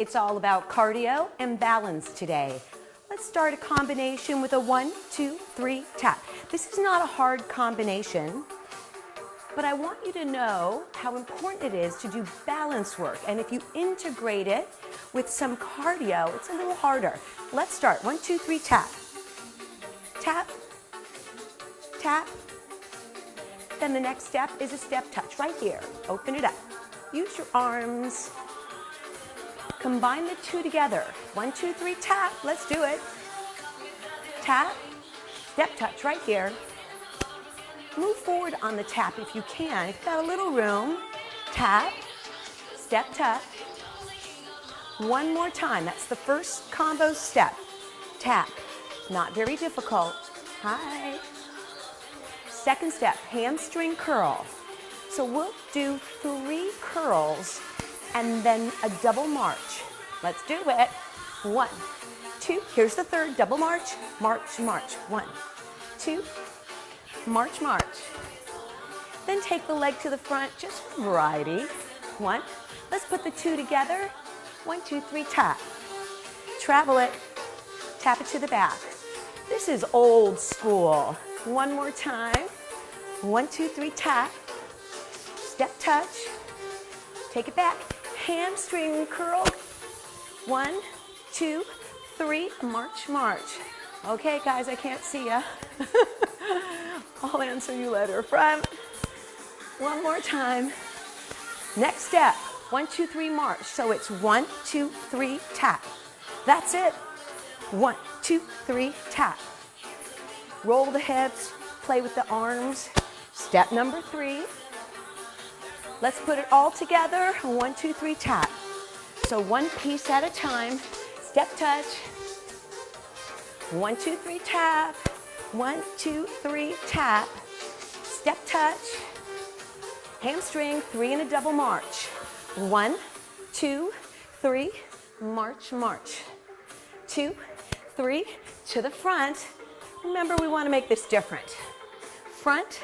It's all about cardio and balance today. Let's start a combination with a 1, 2, 3 tap. This is not a hard combination, but I want you to know how important it is to do balance work. And if you integrate it with some cardio, it's a little harder. Let's start. 1, 2, 3 tap. Tap, tap. Then the next step is a step touch right here. Open it up. Use your arms. Combine the two together. 1, 2, 3 tap. Let's do it. Tap, step touch right here. Move forward on the tap if you can. If you've got a little room, tap, step touch. One more time. That's the first combo step. Tap. Not very difficult. Hi. Second step, hamstring curl. So we'll do 3 curls and then a double march. Let's do it. 1, 2, here's the third, double march, march, march. 1, 2, march, march. Then take the leg to the front, just for variety. 1, let's put the 2 together. 1, 2, 3, tap. Travel it, tap it to the back. This is old school. One more time. 1, 2, 3, tap. Step touch. Take it back. Hamstring curl. 1, 2, 3, march, march. Okay, guys, I can't see ya. I'll answer you later. Front. One more time. Next step. 1, 2, 3, march. So it's 1, 2, 3, tap. That's it. 1, 2, 3, tap. Roll the hips. Play with the arms. Step number 3. Let's put it all together. 1, 2, 3, tap. So one piece at a time. Step touch. 1, 2, 3, tap. 1, 2, 3, tap. Step touch. Hamstring, 3 and a double march. 1, 2, 3, march, march. 2, 3, to the front. Remember, we want to make this different. Front.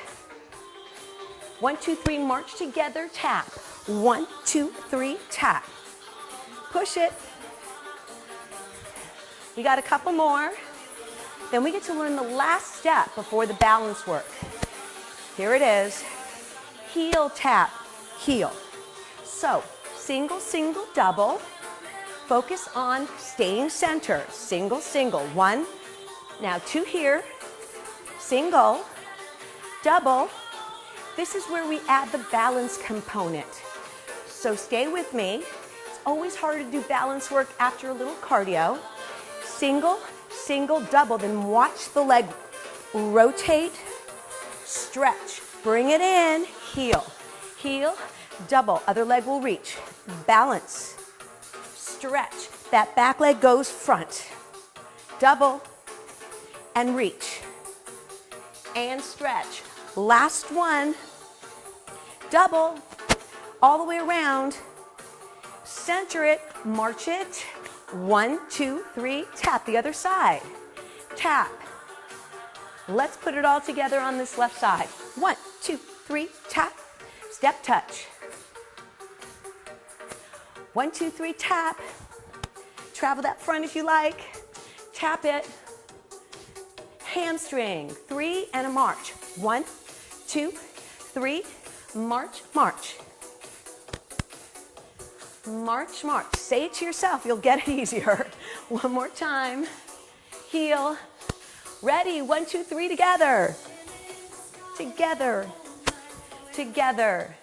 1, 2, 3, march together, tap. 1, 2, 3, tap. Push it. We got a couple more. Then we get to learn the last step before the balance work. Here it is. Heel tap, heel. So, single, single, double. Focus on staying center. Single, single. 1. Now 2 here. Single, double. This is where we add the balance component. So stay with me. It's always hard to do balance work after a little cardio. Single, single, double. Then watch the leg rotate, stretch. Bring it in, heel, heel, double. Other leg will reach. Balance, stretch. That back leg goes front. Double and reach and stretch. Last one, double, all the way around, center it, march it, 1, 2, 3, tap the other side, tap. Let's put it all together on this left side. 1, 2, 3, tap, step touch. 1, 2, 3, tap, travel that front if you like, tap it, hamstring, 3 and a march. 1, 2, 3, march, march. March, march. Say it to yourself, you'll get it easier. One more time. Heel. Ready, 1, 2, 3, together. Together. Together.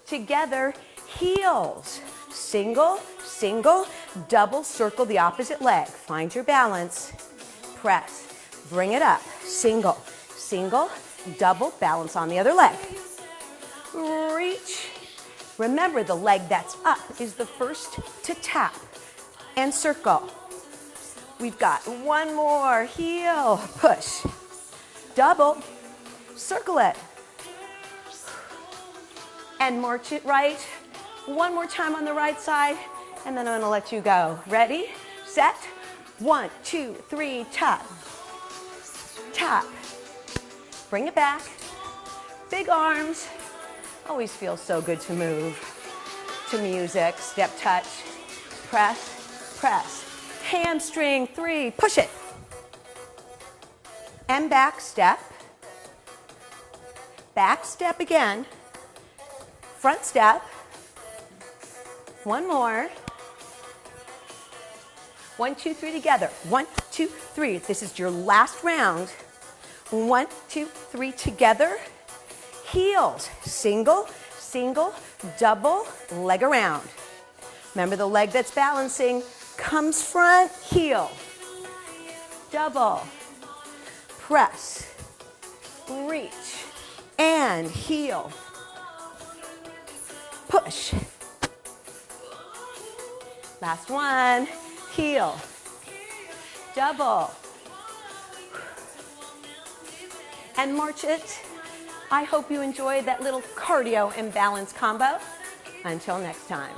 Together. Heels. Single, single, double, circle the opposite leg. Find your balance. Press. Bring it up. Single, single, double, balance on the other leg. Reach. Remember, the leg that's up is the first to tap and circle. We've got one more. Heel, push, double, circle it, and march it right. One more time on the right side, and then I'm gonna let you go. Ready, set, 1, 2, 3, tap, tap. Bring it back, big arms. Always feels so good to move to music. Step touch, press, press. Hamstring, 3, push it. And back step. Back step again. Front step. One more. 1, 2, 3 together. 1, 2, 3. This is your last round. 1, 2, 3 together. Heels. Single, single, double, leg around. Remember, the leg that's balancing comes front, heel. Double. Press. Reach. And heel. Push. Last one. Heel. Double. And march it. I hope you enjoyed that little cardio and balance combo. Until next time.